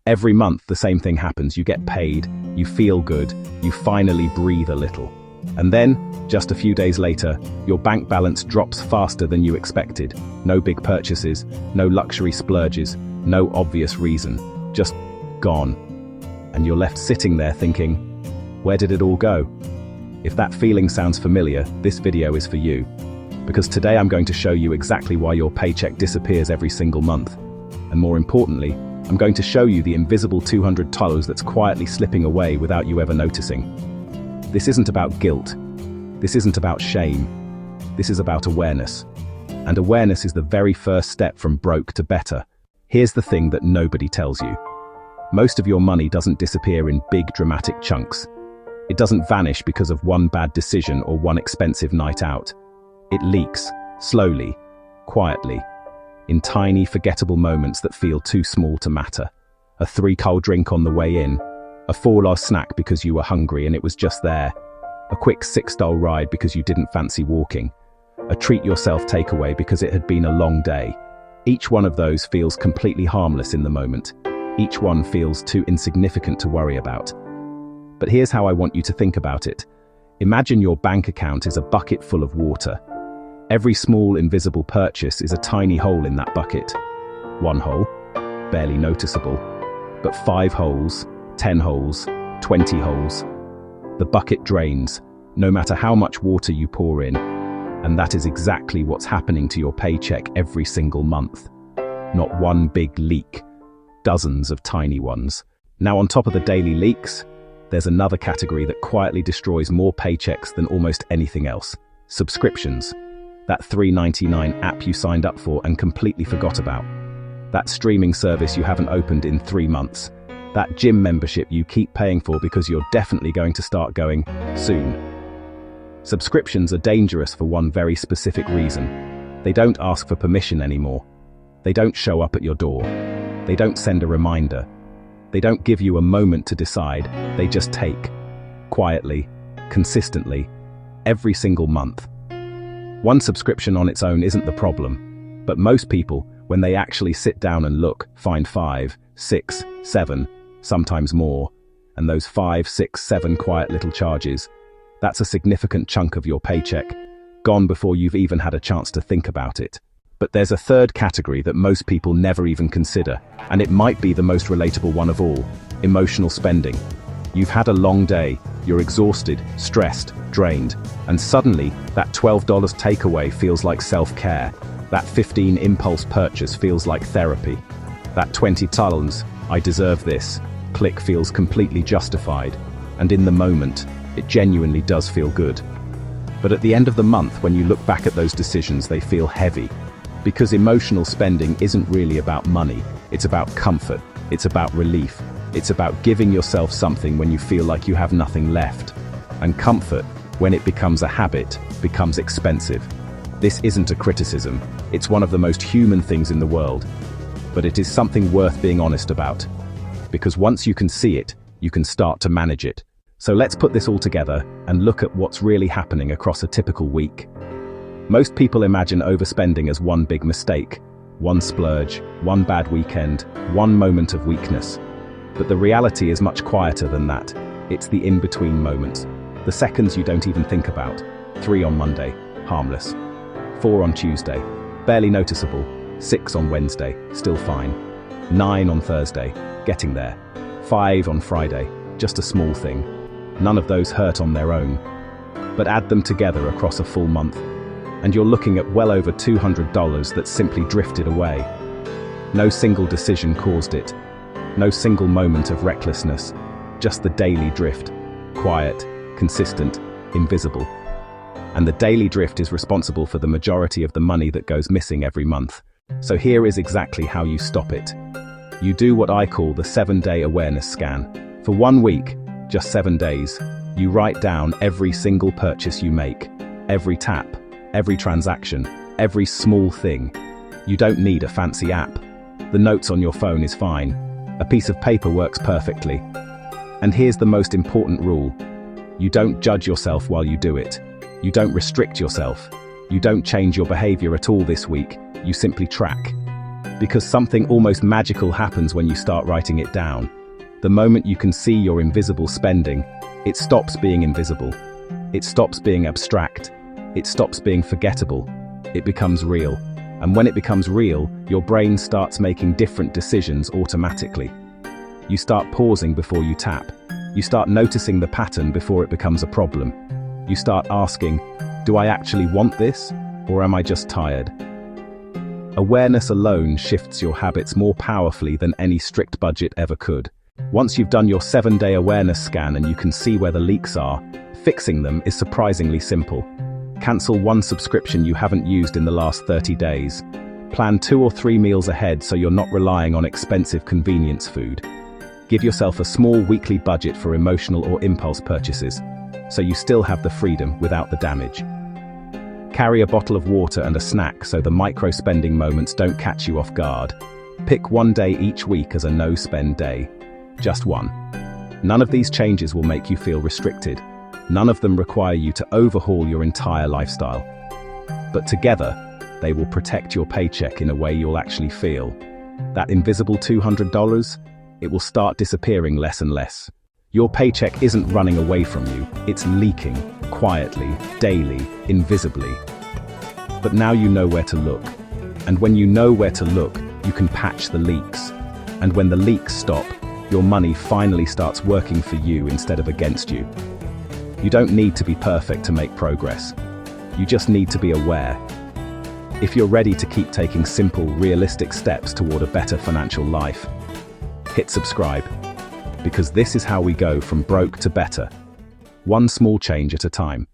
Every month, the same thing happens. You get paid, you feel good, you finally breathe a little. And then, just a few days later, your bank balance drops faster than you expected. No big purchases, no luxury splurges, no obvious reason, just gone. And you're left sitting there thinking, where did it all go? If that feeling sounds familiar, this video is for you. Because today I'm going to show you exactly why your paycheck disappears every single month. And more importantly, I'm going to show you the invisible $200 that's quietly slipping away without you ever noticing. This isn't about guilt. This isn't about shame. This is about awareness. And awareness is the very first step from broke to better. Here's the thing that nobody tells you. Most of your money doesn't disappear in big dramatic chunks. It doesn't vanish because of one bad decision or one expensive night out. It leaks, slowly, quietly, in tiny, forgettable moments that feel too small to matter. A 3-cold drink on the way in, a $4 snack because you were hungry and it was just there, a quick $6 ride because you didn't fancy walking, a treat-yourself takeaway because it had been a long day. Each one of those feels completely harmless in the moment. Each one feels too insignificant to worry about. But here's how I want you to think about it. Imagine your bank account is a bucket full of water. Every small, invisible purchase is a tiny hole in that bucket. 1 hole, barely noticeable, but 5 holes, 10 holes, 20 holes. The bucket drains, no matter how much water you pour in. And that is exactly what's happening to your paycheck every single month. Not one big leak, dozens of tiny ones. Now, on top of the daily leaks, there's another category that quietly destroys more paychecks than almost anything else. Subscriptions. That $3.99 app you signed up for and completely forgot about. That streaming service you haven't opened in 3 months. That gym membership you keep paying for because you're definitely going to start going soon. Subscriptions are dangerous for one very specific reason. They don't ask for permission anymore. They don't show up at your door. They don't send a reminder. They don't give you a moment to decide. They just take, quietly, consistently, every single month. One subscription on its own isn't the problem, but most people, when they actually sit down and look, find 5, 6, 7, sometimes more, and those 5, 6, 7 quiet little charges, that's a significant chunk of your paycheck, gone before you've even had a chance to think about it. But there's a third category that most people never even consider, and it might be the most relatable one of all: emotional spending. You've had a long day, you're exhausted, stressed, drained, and suddenly that $12 takeaway feels like self-care. That 15 impulse purchase feels like therapy. That $20, I deserve this, click feels completely justified, and in the moment, it genuinely does feel good. But at the end of the month, when you look back at those decisions, they feel heavy. Because emotional spending isn't really about money, it's about comfort, it's about relief, it's about giving yourself something when you feel like you have nothing left. And comfort, when it becomes a habit, becomes expensive. This isn't a criticism, it's one of the most human things in the world. But it is something worth being honest about. Because once you can see it, you can start to manage it. So let's put this all together and look at what's really happening across a typical week. Most people imagine overspending as one big mistake, one splurge, one bad weekend, one moment of weakness. But the reality is much quieter than that. It's the in-between moments. The seconds you don't even think about. 3 on Monday, harmless. 4 on Tuesday, barely noticeable. 6 on Wednesday, still fine. 9 on Thursday, getting there. 5 on Friday, just a small thing. None of those hurt on their own. But add them together across a full month, and you're looking at well over $200 that simply drifted away. No single decision caused it. No single moment of recklessness. Just the daily drift. Quiet, consistent, invisible. And the daily drift is responsible for the majority of the money that goes missing every month. So here is exactly how you stop it. You do what I call the 7-day awareness scan. For 1 week, just 7 days, you write down every single purchase you make, every tap, every transaction, every small thing. You don't need a fancy app. The notes on your phone is fine. A piece of paper works perfectly. And here's the most important rule. You don't judge yourself while you do it. You don't restrict yourself. You don't change your behavior at all this week. You simply track. Because something almost magical happens when you start writing it down. The moment you can see your invisible spending, it stops being invisible. It stops being abstract. It stops being forgettable. It becomes real. And when it becomes real, your brain starts making different decisions automatically. You start pausing before you tap. You start noticing the pattern before it becomes a problem. You start asking, do I actually want this, or am I just tired? Awareness alone shifts your habits more powerfully than any strict budget ever could. Once you've done your 7-day awareness scan and you can see where the leaks are, fixing them is surprisingly simple. Cancel one subscription you haven't used in the last 30 days. Plan 2 or 3 meals ahead so you're not relying on expensive convenience food. Give yourself a small weekly budget for emotional or impulse purchases, so you still have the freedom without the damage. Carry a bottle of water and a snack so the micro-spending moments don't catch you off guard. Pick one day each week as a no-spend day. Just one. None of these changes will make you feel restricted. None of them require you to overhaul your entire lifestyle. But together, they will protect your paycheck in a way you'll actually feel. That invisible $200, it will start disappearing less and less. Your paycheck isn't running away from you, it's leaking, quietly, daily, invisibly. But now you know where to look. And when you know where to look, you can patch the leaks. And when the leaks stop, your money finally starts working for you instead of against you. You don't need to be perfect to make progress. You just need to be aware. If you're ready to keep taking simple, realistic steps toward a better financial life, hit subscribe. Because this is how we go from broke to better. One small change at a time.